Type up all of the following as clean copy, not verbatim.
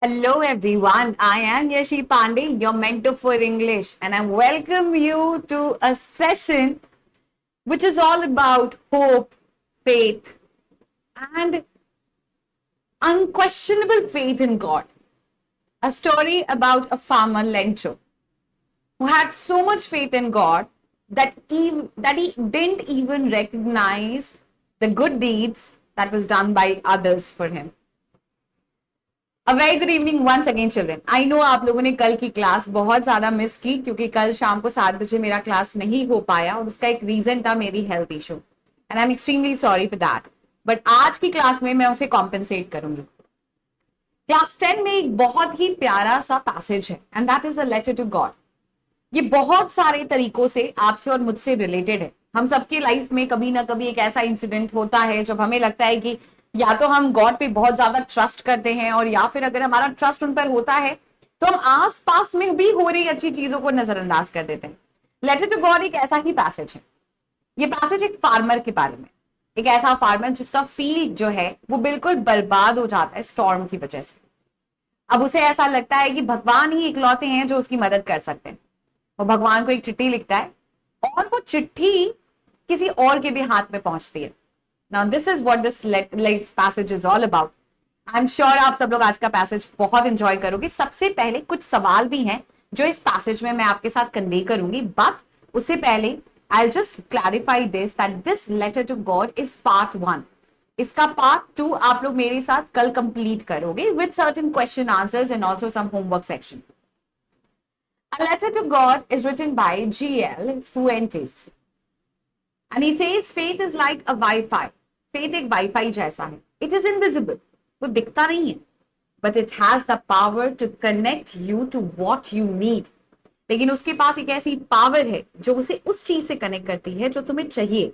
Hello everyone, I am Yashi Pandey, your mentor for English, and I welcome you to a session which is all about hope, faith, and unquestionable faith in God. A story about a farmer, Lencho, who had so much faith in God that he didn't even recognize the good deeds that was done by others for him. A very good evening once again children. I know आप लोगों ने कल की class बहुत ज्यादा miss की क्योंकि कल शाम को 7 बजे मेरा क्लास नहीं हो पाया और उसका एक रीजन था मेरी health issue and I am extremely sorry for that. But आज की क्लास में मैं उसे कॉम्पेंसेट करूंगी। क्लास 10 में एक बहुत ही प्यारा सा पैसेज है and that is a letter to God. ये बहुत सारे तरीकों से आपसे और मुझसे रिलेटेड है। हम सबके लाइफ में कभी ना कभी एक ऐसा इंसिडेंट होता है जब हमें लगता है कि या तो हम गॉड पे बहुत ज्यादा ट्रस्ट करते हैं और या फिर अगर हमारा ट्रस्ट उन पर होता है तो हम आस पास में भी हो रही अच्छी चीजों को नजरअंदाज कर देते हैं। लेटर टू गॉड एक ऐसा ही पैसेज है। ये पैसेज एक फार्मर के बारे में, एक ऐसा फार्मर जिसका फील्ड जो है वो बिल्कुल बर्बाद हो जाता है स्टॉर्म की वजह से। अब उसे ऐसा लगता है कि भगवान ही इकलौते हैं जो उसकी मदद कर सकते हैं। वो भगवान को एक चिट्ठी लिखता है और वो चिट्ठी किसी और के भी हाथ में पहुंचती है। Now this is what this passage is all about. I'm sure आप सब लोग आज का पैसेज बहुत एंजॉय करोगे। सबसे पहले कुछ सवाल भी हैं जो इस पैसेज में मैं आपके साथ कन्वे करूंगी, बट उससे पहले I'll just clarify this that this letter to God is part 1. इसका पार्ट 2 आप लोग मेरे साथ कल कंप्लीट करोगे with certain question answers and also some homework section. A letter to God is written by G.L. Fuentes. And he says faith is like a Wi-Fi. Faith एक wifi जैसा है. It is invisible. वो दिखता नहीं है. But it has the power to connect you to what you need. लेकिन उसके पास एक ऐसी पावर है जो उसे उस चीज से कनेक्ट करती है जो तुम्हें चाहिए.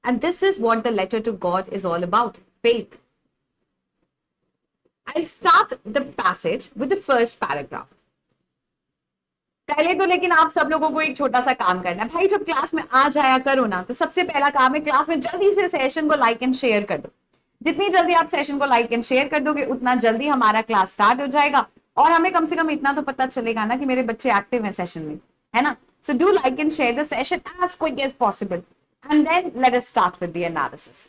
And this is what the letter to God is all about. Faith. I'll start the passage with the first paragraph. पहले तो लेकिन आप सब लोगों को एक छोटा सा काम करना है भाई। जब क्लास में आ जाया करो ना तो सबसे पहला काम है क्लास में जल्दी से सेशन को लाइक एंड शेयर कर दो। जितनी जल्दी आप सेशन को लाइक एंड शेयर कर दोगे उतना जल्दी हमारा क्लास स्टार्ट हो जाएगा और हमें कम से कम इतना तो पता चलेगा ना कि मेरे बच्चे एक्टिव हैं सेशन में, है ना। So do like and share the session as quick as possible and then let us start with the analysis.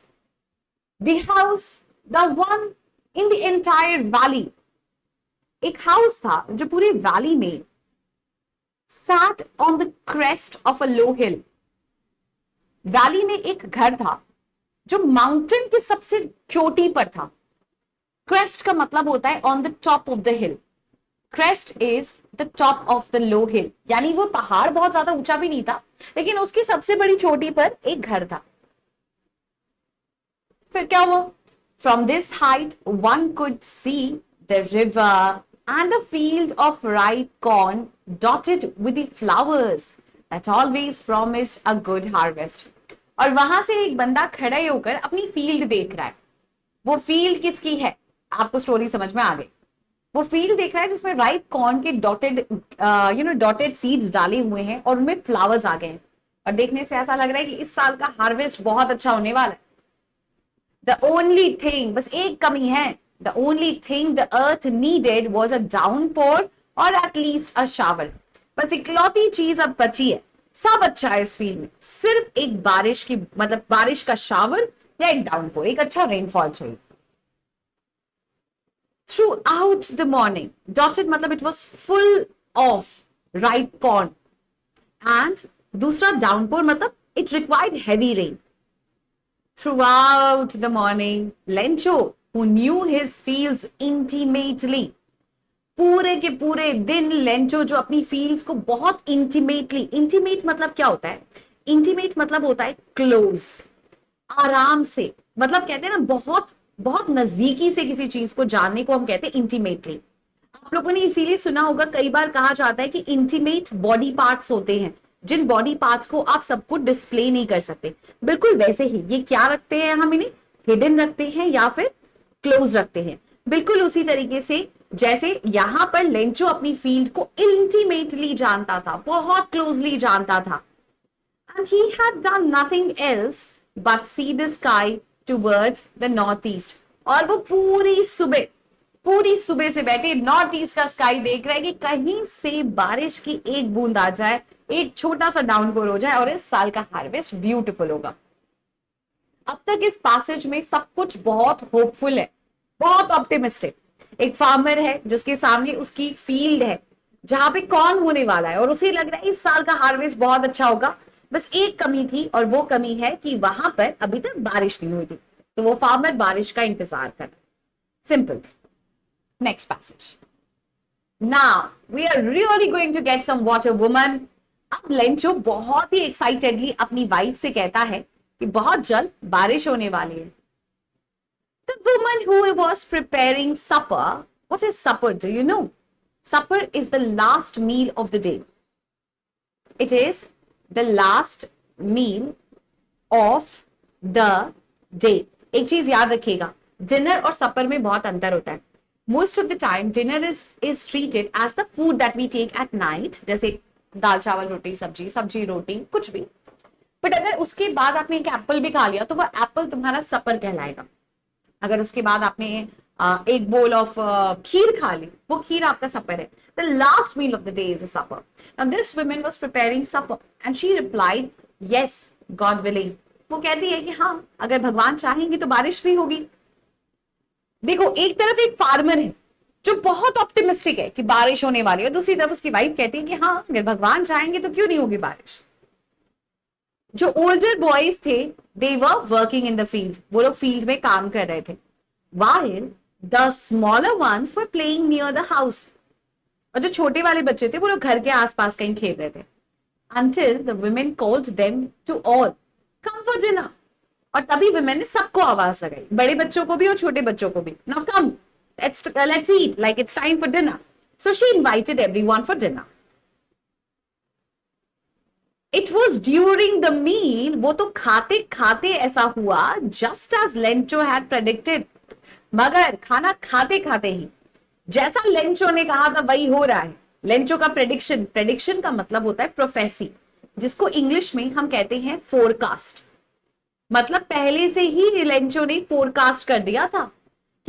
The house, the one in the entire valley. एक हाउस था जो पूरे वैली में sat on the crest of a low hill. Valley में एक घर था जो माउंटेन के सबसे चोटी पर था। क्रेस्ट का मतलब होता है on the top of the hill. Crest is the top of the low hill, यानी वो पहाड़ बहुत ज्यादा ऊंचा भी नहीं था लेकिन उसकी सबसे बड़ी चोटी पर एक घर था। फिर क्या हुआ? From this height one could see the river and a field of ripe corn dotted with the flowers that always promised a good harvest. और वहां से एक बंदा खड़े होकर अपनी फील्ड देख रहा है। वो फील्ड किसकी है? आपको स्टोरी समझ में आ गई। वो फील्ड देख रहा है जिसमें राइप कॉर्न के डॉटेड सीड्स डाले हुए हैं और उनमें फ्लावर्स आ गए हैं और देखने से ऐसा लग रहा है कि इस साल का हार्वेस्ट बहुत अच्छा होने वाला है। द ओनली थिंग, बस एक कमी है। The only thing the earth needed was a downpour or at least a shower. बस इकलौती चीज अब बची है। सब अच्छा है इस फील्ड में, सिर्फ एक बारिश की मतलब बारिश का शावर या एक डाउनपोर, एक अच्छा रेनफॉल चाहिए। Throughout the morning, dotted मतलब it was full of ripe corn, and दूसरा डाउनपोर मतलब it required heavy rain. Throughout the morning, Lencho, who knew his fields intimately, पूरे के पूरे दिन लेंचो जो अपनी फील्ड्स को बहुत इंटीमेटली, इंटीमेट मतलब क्या होता है? इंटीमेट मतलब होता है क्लोज, आराम से, मतलब कहते हैं ना बहुत बहुत नजदीकी से किसी चीज को जानने को हम कहते हैं इंटीमेटली। आप लोगों ने इसीलिए सुना होगा कई बार कहा जाता है कि इंटीमेट बॉडी पार्ट्स होते हैं जिन बॉडी पार्ट्स को आप सबको डिस्प्ले नहीं कर सकते। बिल्कुल वैसे ही ये क्या रखते हैं, हम इन्हें हिडन रखते हैं या फिर क्लोज रखते हैं। बिल्कुल उसी तरीके से जैसे यहां पर लेंचो अपनी फील्ड को इंटीमेटली जानता था, बहुत क्लोजली जानता था। And he had done nothing else but see the sky towards the northeast. और वो पूरी सुबह पूरी सुबह से बैठे नॉर्थ ईस्ट का स्काई देख रहे हैं कि कहीं से बारिश की एक बूंद आ जाए, एक छोटा सा डाउनपोर हो जाए और इस साल का हार्वेस्ट ब्यूटीफुल होगा। अब तक इस पैसेज में सब कुछ बहुत होपफुल है, बहुत ऑप्टिमिस्टिक। एक फार्मर है जिसके सामने उसकी फील्ड है जहां पे कॉर्न होने वाला है और उसे लग रहा है इस साल का हार्वेस्ट बहुत अच्छा होगा। बस एक कमी थी और वो कमी है कि वहां पर अभी तक बारिश नहीं हुई थी, तो वो फार्मर बारिश का इंतजार कर रहा है। Simple. Next passage. Now we are really going to get some water woman. अब लेंचो बहुत ही एक्साइटेडली अपनी वाइफ से कहता है कि बहुत जल्द बारिश होने वाली है। The woman who was preparing supper, what is supper? Do you know? Supper is the last meal of the day. It is the last meal of the day. एक चीज याद रखिएगा, डिनर और सपर में बहुत अंतर होता है। Most of the time dinner is treated as the food that we take at night, जैसे दाल चावल रोटी सब्जी, सब्जी रोटी कुछ भी। बट अगर उसके बाद आपने एक एप्पल भी खा लिया तो वह एप्पल तुम्हारा सपर कहलाएगा। अगर उसके बाद आपने एक बोल ऑफ खीर खा ली, वो खीर आपका सपर है। The last meal of the day is a supper. Now this woman was preparing supper and she replied yes God willing. वो कहती है कि हाँ, अगर भगवान चाहेंगे तो बारिश भी होगी। देखो, एक तरफ एक फार्मर है जो बहुत ऑप्टिमिस्टिक है कि बारिश होने वाली है, दूसरी तरफ उसकी वाइफ कहती है कि हाँ, अगर भगवान चाहेंगे तो क्यों नहीं होगी बारिश। जो ओल्डर बॉयज थे they were working in the field, वो लोग फील्ड में काम कर रहे थे, while the smaller ones were playing near the house। और जो छोटे वाले बच्चे थे वो लोग घर के आसपास कहीं खेल रहे थे। Until the women called them to all come for dinner। और तभी women ने सबको आवाज लगाई, बड़े बच्चों को भी और छोटे बच्चों को भी। Now come, let's eat, like it's time for dinner। So she invited everyone for dinner। It was during the meal, वो तो खाते खाते ऐसा हुआ, just as Lencho had predicted। मगर खाना खाते खाते ही जैसा लेंचो ने कहा था वही हो रहा है। लेंचो का प्रेडिक्शन का मतलब होता है प्रोफेसी, जिसको इंग्लिश में हम कहते हैं फोरकास्ट। मतलब पहले से ही लेंचो ने फोरकास्ट कर दिया था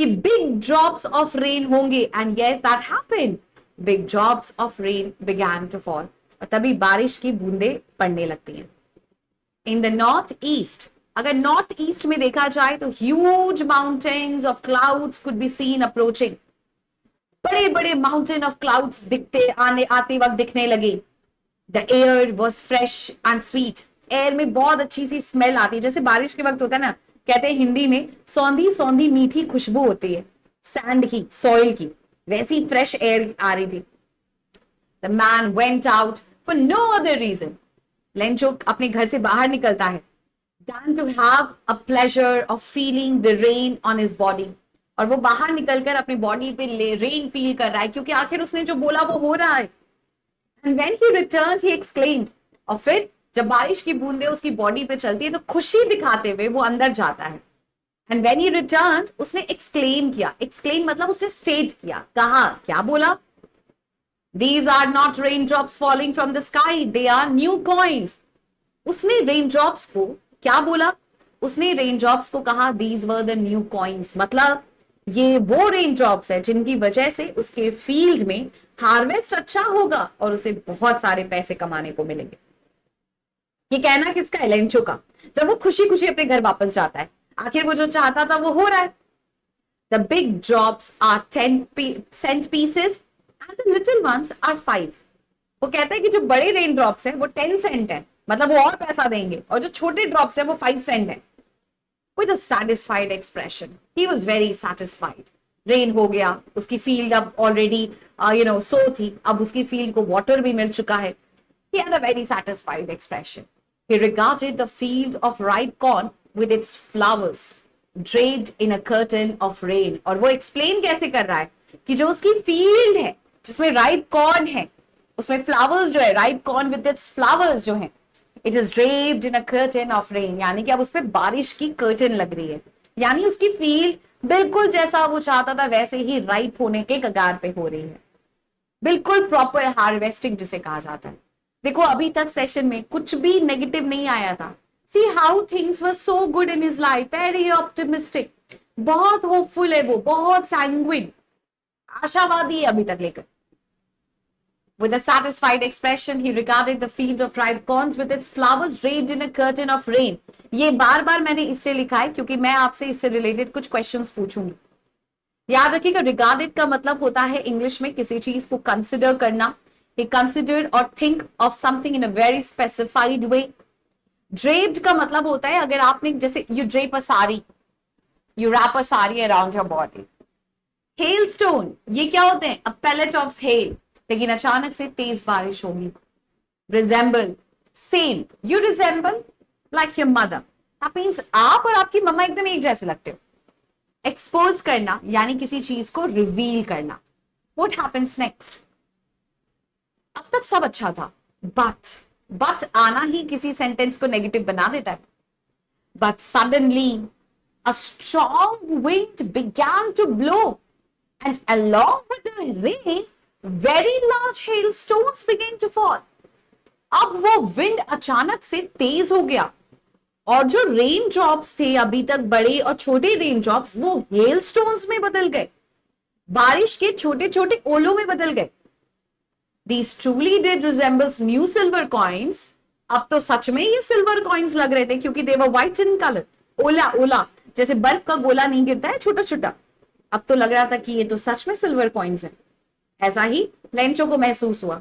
कि बिग ड्रॉप्स ऑफ रेन होंगे, and yes that happened. Big drops of rain began to fall, और तभी बारिश की बूंदें पड़ने लगती हैं। इन द नॉर्थ ईस्ट, अगर नॉर्थ ईस्ट में देखा जाए तो huge mountains of clouds could be seen approaching. बड़े बड़े माउंटेन ऑफ क्लाउड्स दिखते आते वक्त दिखने लगे। The air was fresh and sweet, air में बहुत अच्छी सी स्मेल आती है, जैसे बारिश के वक्त होता है ना, कहते हैं हिंदी में सौंधी सौंधी मीठी खुशबू होती है सैंड की, सॉइल की, वैसी फ्रेश एयर आ रही थी। The man went out for no other reason. Lencho अपने घर से बाहर निकलता है than to have a pleasure of feeling the rain on his body। और वो बाहर निकलकर अपनी बॉडी पे रेन फील कर रहा है, क्योंकि आखिर उसने जो बोला वो हो रहा है। And when he returned, he exclaimed। और फिर जब बारिश की बूंदें उसकी बॉडी पे चलती है तो खुशी दिखाते हुए वो अंदर जाता है। And when he returned, उसने एक्सक्लेम किया। एक्सक्लेम मतलब उसने स्टेट किया, कहा, क्या बोला? These are not raindrops falling from the sky, they are new coins। उसने रेनड्रॉप्स को क्या बोला? उसने रेनड्रॉप्स को कहा these were the new coins, मतलब ये वो रेनड्रॉप्स है जिनकी वजह से उसके फील्ड में हार्वेस्ट अच्छा होगा और उसे बहुत सारे पैसे कमाने को मिलेंगे। ये कहना किसका है? लेंचो का। जब वो खुशी खुशी अपने घर वापस जाता है, आखिर वो जो चाहता था वो हो रहा है। The big drops are 10 cent pieces and the little ones are 5। वो कहता है कि जो बड़े रेन ड्रॉप्स हैं वो 10 सेंट है, मतलब वो और पैसा देंगे, और जो छोटे ड्रॉप्स हैं वो 5 सेंट है। With a satisfied expression, he was very satisfied। Rain हो गया, उसकी फील्ड अब ऑलरेडी सो थी, अब उसकी फील्ड को वाटर भी मिल चुका है। He had a very satisfied expression। He regarded the field of ripe corn with its flowers draped in a curtain of rain। और वो एक्सप्लेन कैसे कर रहा है कि जो उसकी फील्ड है जिसमें राइप कॉर्न है, उसमें फ्लावर्स जो है, ripe corn with its flowers जो है, it is draped in a curtain of rain, यानी कि अब उस पर बारिश की कर्टन लग रही है। यानी उसकी फील्ड बिल्कुल जैसा वो चाहता था वैसे ही राइप होने के कगार पे हो रही है। बिल्कुल प्रॉपर हार्वेस्टिंग जिसे कहा जाता है। देखो, अभी तक सेशन में कुछ भी नेगेटिव नहीं आया था। See how things were so good in his life, very optimistic, बहुत होपफुल है वो, बहुत सैंग्विन। आशावादी है अभी तक लेकर। With a satisfied expression, he regarded the field of ripe corns with its flowers draped in a curtain of rain. ये बार बार मैंने इसलिए लिखा है क्योंकि मैं आपसे इससे रिलेटेड कुछ क्वेश्चंस पूछूंगी। याद रखिएगा, रिगार्डेड का मतलब होता है इंग्लिश में किसी चीज को कंसिडर करना। He considered or think of something in a very specified way. Draped का मतलब होता है अगर आपने जैसे you drape a sari, you wrap a sari around your body. Hailstone ये क्या होते हैं? A pellet of hail. लेकिन अचानक से तेज बारिश होगी। Resemble same. You resemble like your mother. That means आप और आपकी मम्मा एकदम एक जैसे लगते हो। एक्सपोज करना यानी किसी चीज को रिवील करना। What happens next? अब तक सब अच्छा था, बट आना ही किसी सेंटेंस को नेगेटिव बना देता है। But suddenly a strong wind began to blow and along with the rain very large hailstones began to fall. अब वो विंड अचानक से तेज हो गया और जो रेन ड्रॉप्स थे अभी तक बड़े और छोटे रेन ड्रॉप्स वो हेलस्टोन्स में बदल गए, बारिश के छोटे छोटे ओलों में बदल गए। These truly did resembles new silver coins. अब तो सच में ये सिल्वर कॉइन्स लग रहे थे क्योंकि they were white in color. ओला ओला जैसे बर्फ का गोला नहीं गिरता है छोटा छोटा, अब तो लग रहा था कि ये तो सच में सिल्वर कॉइन्स है। ऐसा ही लेंचो को महसूस हुआ।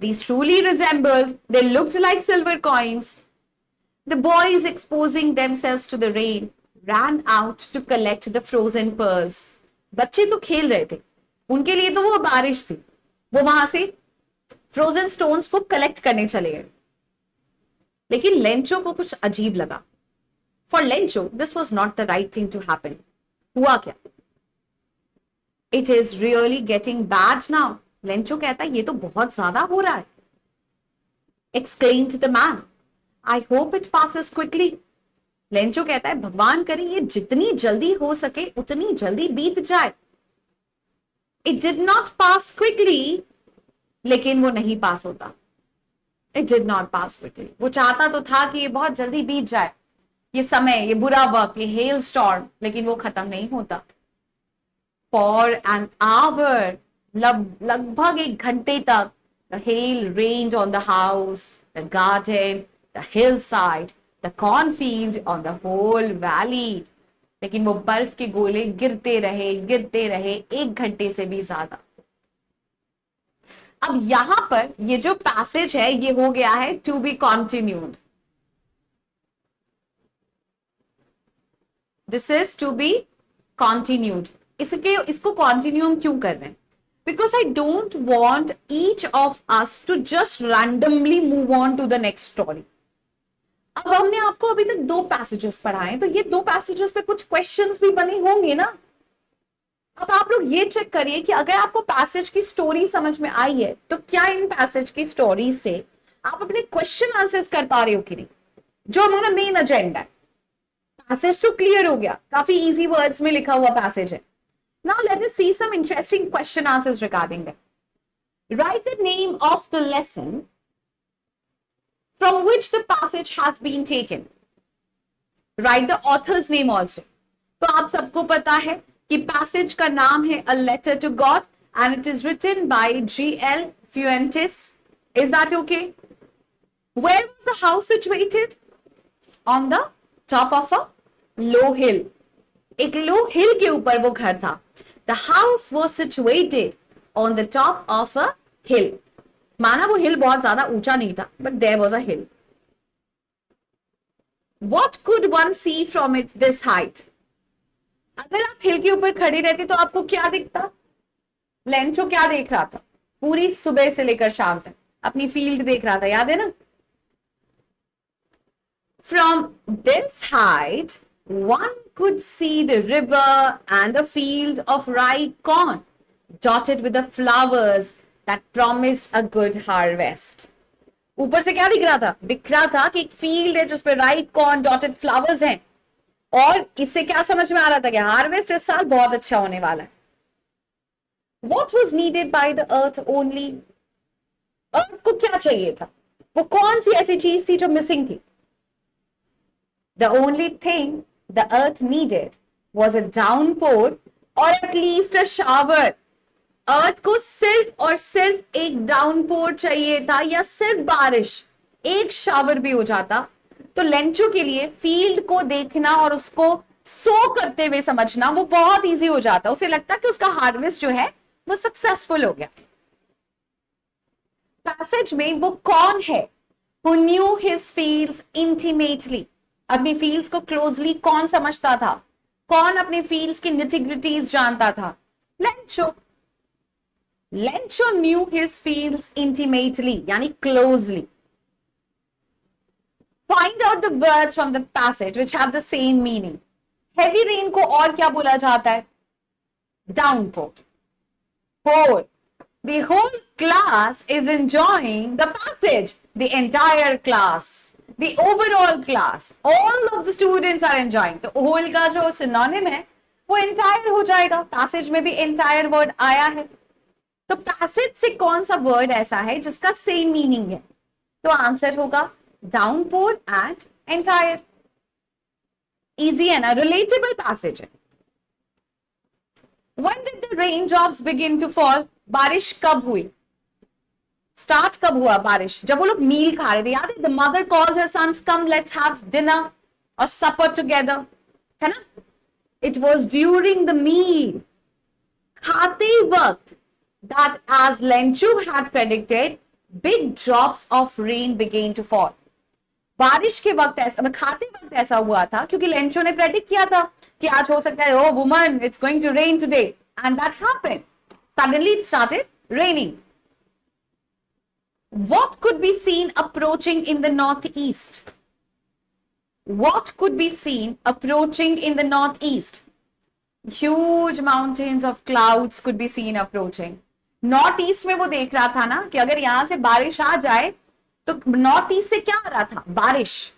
These truly resembled, they looked like silver coins. The boys exposing themselves to the rain ran out to collect the frozen pearls. बच्चे तो खेल रहे थे, उनके लिए तो वो बारिश थी, वो वहां से फ्रोजन स्टोन्स को कलेक्ट करने चले गए। लेकिन लेंचो को कुछ अजीब लगा। For Lencho this was not the right thing to happen. हुआ क्या? It is really getting bad now. Lencho कहता है ये तो बहुत ज्यादा हो रहा है। Exclaimed the man, I hope it passes quickly. Lencho कहता है भगवान करे ये जितनी जल्दी हो सके उतनी जल्दी बीत जाए। It did not pass quickly, लेकिन वो नहीं पास होता। It did not pass quickly. वो चाहता तो था कि ये बहुत जल्दी बीत जाए, ये समय, ये बुरा वक्त, ये हेल स्टॉर्म, लेकिन वो खत्म नहीं होता। For an hour, लगभग एक घंटे तक the hail rained on the house, the garden, the hillside, the cornfield, on the whole valley. लेकिन वो बर्फ के गोले गिरते रहे 1 घंटे से भी ज्यादा। अब यहां पर ये जो पैसेज है ये हो गया है to be continued. This is to be continued. इसको कॉन्टिन्यूम क्यों कर रहे हैं? Because I don't want each of us to just randomly move on to the next story. अब हमने आपको अभी तक 2 पैसेजेस पढ़ाए, तो ये 2 पैसेजेस पे कुछ क्वेश्चंस भी बने होंगे ना। अब आप लोग ये चेक करिए कि अगर आपको पैसेज की स्टोरी समझ में आई है तो क्या इन पैसेज की स्टोरी से आप अपने क्वेश्चन आंसर्स कर पा रहे हो कि नहीं, जो हमारा मेन एजेंडा है। पैसेज तो क्लियर हो गया, काफी इजी वर्ड्स में लिखा हुआ पैसेज है। Now let us see some interesting question answers regarding that. Write the name of the lesson from which the passage has been taken. Write the author's name also. तो आप सबको पता है कि पैसेज का नाम है A Letter to God and it is written by G.L. Fuentes. Is that okay? Where was the house situated? On the top of a low hill. एक low hill के ऊपर वो घर था। The house was situated on the top of a hill. माना वो हिल बहुत ज्यादा ऊंचा नहीं था, but there was a hill. What could one see from it this height? अगर आप हिल के ऊपर खड़े रहते तो आपको क्या दिखता? लेंचो क्या देख रहा था? पूरी सुबह से लेकर शाम तक अपनी फील्ड देख रहा था, याद है ना? From this height one could see the river and the field of right corn dotted with the flowers that promised a good harvest. ऊपर से क्या दिख रहा था? दिख रहा था कि एक फील्ड है जिसपे राइट कॉर्न डॉटेड फ्लावर्स हैं, और इससे क्या समझ में आ रहा था कि हार्वेस्ट इस साल बहुत अच्छा होने वाला है। What was needed by the earth only? अर्थ को क्या चाहिए था? वो कौन सी ऐसी चीज थी जो मिसिंग थी? The only thing the earth needed was a downpour or at least a shower. अर्थ को सिर्फ और सिर्फ एक डाउनपोर चाहिए था, या सिर्फ बारिश, एक शावर भी हो जाता तो लेंचो के लिए फील्ड को देखना और उसको सो करते हुए समझना वो बहुत इजी हो जाता। उसे लगता कि उसका हार्वेस्ट जो है वो सक्सेसफुल हो गया। पैसेज में वो कौन है who knew his fields intimately? अपनी फील्ड्स को क्लोजली कौन समझता था? कौन अपने फील्ड्स की निटिग्रिटीज जानता था? Lencho. Lencho knew his fields intimately, यानी closely. Find out the words from the passage which have the same meaning. Heavy rain को और क्या बोला जाता है? Downpour. Pour. The whole class is enjoying the passage. The entire class. The overall class. All of the students are enjoying. तो whole का जो synonym है वो entire हो जाएगा। passage में भी entire word आया है। तो passage से कौन सा word ऐसा है जिसका same meaning है? तो आंसर होगा downpour and entire. Easy है ना, relatable passage है। When did the raindrops begin to fall? बारिश कब हुई? स्टार्ट कब हुआ बारिश? जब वो लोग मील खा रहे थे, याद है? The mother called her sons, come let's have dinner or supper together, है ना? It was during the meal, खाते वक्त, that as Lenchu had predicted, big drops of rain began to fall. बारिश के वक्त ऐसा, खाते वक्त ऐसा हुआ था क्योंकि लेंचो ने प्रेडिक्ट किया था कि आज हो सकता है, oh woman, it's going to rain today, and that happened. Suddenly it started raining. What could be seen approaching in the northeast? What could be seen approaching in the northeast? Huge mountains of clouds could be seen approaching. North east में वो देख रहा था ना कि अगर यहां से बारिश आ जाए तो नॉर्थ ईस्ट से क्या आ रहा था? बारिश।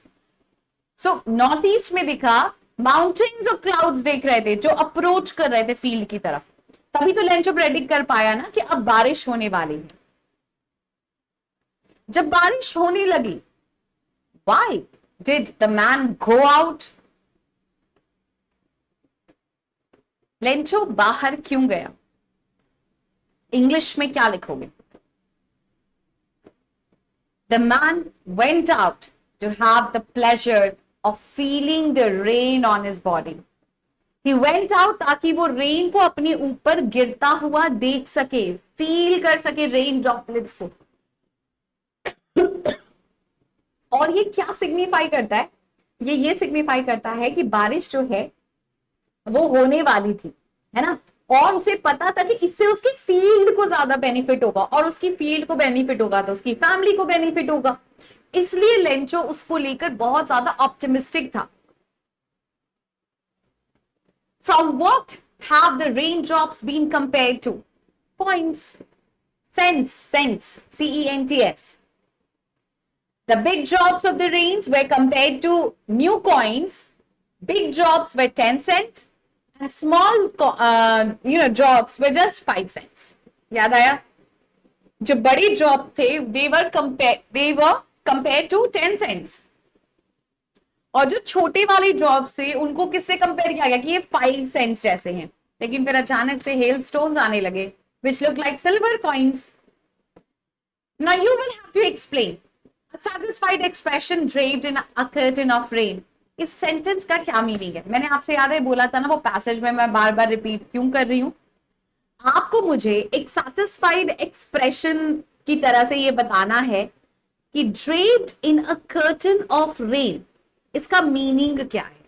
सो नॉर्थ ईस्ट में दिखा, माउंटेन्स ऑफ क्लाउड्स देख रहे थे जो अप्रोच कर रहे थे फील्ड की तरफ। तभी तो लेंचो प्रेडिक्ट कर पाया ना कि अब बारिश होने वाली है। जब बारिश होने लगी, why did the man go out? Lencho बाहर क्यों गया? इंग्लिश में क्या लिखोगे? The man went out to have the pleasure of feeling the rain on his body. He went out ताकि वो रेन को अपने ऊपर गिरता हुआ देख सके, फील कर सके रेन ड्रॉपलेट्स को। और ये क्या सिग्निफाई करता है? ये सिग्निफाई करता है कि बारिश जो है वो होने वाली थी, है ना? और उसे पता था कि इससे उसकी फील्ड को ज्यादा बेनिफिट होगा, और उसकी फील्ड को बेनिफिट होगा तो उसकी फैमिली को बेनिफिट होगा। इसलिए लेंचो उसको लेकर बहुत ज्यादा ऑप्टिमिस्टिक था। From what have the raindrops been compared to? Coins. Cents. C-E-N-T-S. The big drops of the rains were compared to new coins. Big drops were 10 cents. And small, drops were just 5 cents. याद आया? जो बड़ी drop थे, they were compared to 10 cents. और जो छोटे वाले drops थे उनको किससे कंपेयर किया गया कि ये 5 सेंट्स जैसे हैं। लेकिन फिर अचानक से हेल स्टोन्स आने लगे which look like silver coins. Now you will have to explain. A satisfied expression draped in a curtain of rain. इस सेंटेंस का क्या मीनिंग है? मैंने आपसे याद है बोला था ना वो पैसेज में मैं बार बार रिपीट क्यों कर रही हूं? आपको मुझे एक सैटिस्फाइड एक्सप्रेशन की तरह से ये बताना है कि draped in a curtain of rain, इसका मीनिंग क्या है?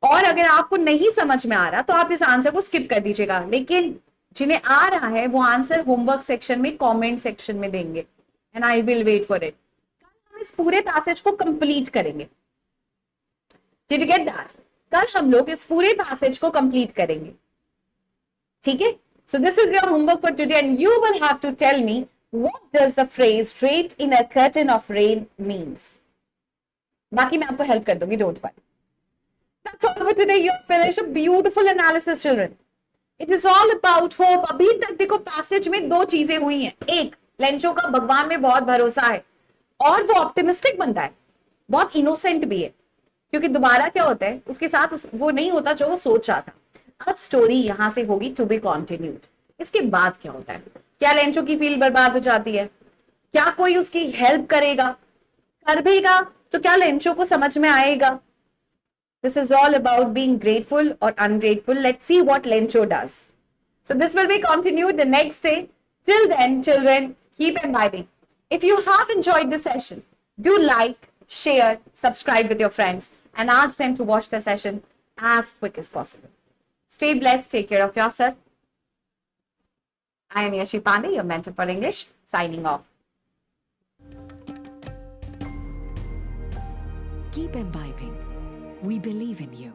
और अगर आपको नहीं समझ में आ रहा तो आप इस आंसर को स्किप कर दीजिएगा, लेकिन जिन्हें आ रहा है वो आंसर होमवर्क सेक्शन में कमेंट सेक्शन में देंगे and I will wait for it. कल हम इस पूरे पैसेज को कंप्लीट करेंगे। Did you get that? कल हम लोग इस पूरे पैसेज को कंप्लीट करेंगे, ठीक है? So this is your homework for today and you will have to tell me what does the phrase draped in a curtain of rain means. बाकी मैं आपको हेल्प कर दूंगी, don't worry. That's all for today. You have finished a beautiful analysis, children. It is all about hope. अभी तक देखो passage में दो चीजें हुई हैं। एक, लेंचो का भगवान में बहुत भरोसा है और वो ऑप्टिमिस्टिक बनता है, बहुत इनोसेंट भी है, क्योंकि दोबारा क्या होता है उसके साथ वो नहीं होता जो वो सोच रहा था। अब स्टोरी यहां से होगी टू बी कंटिन्यूड। इसके बाद क्या होता है? क्या लेंचो की फील्ड बर्बाद हो जाती है? क्या कोई उसकी हेल्प करेगा? कर भीगा तो क्या लेंचो को समझ में आएगा? This is all about being grateful or ungrateful. Let's see what Lencho does. So this will be continued the next day. Till then, children, keep imbibing. If you have enjoyed the session, do like, share, subscribe with your friends, and ask them to watch the session as quick as possible. Stay blessed. Take care of yourself. I am Yashi Pandey, your mentor for English, signing off. Keep imbibing. We believe in you.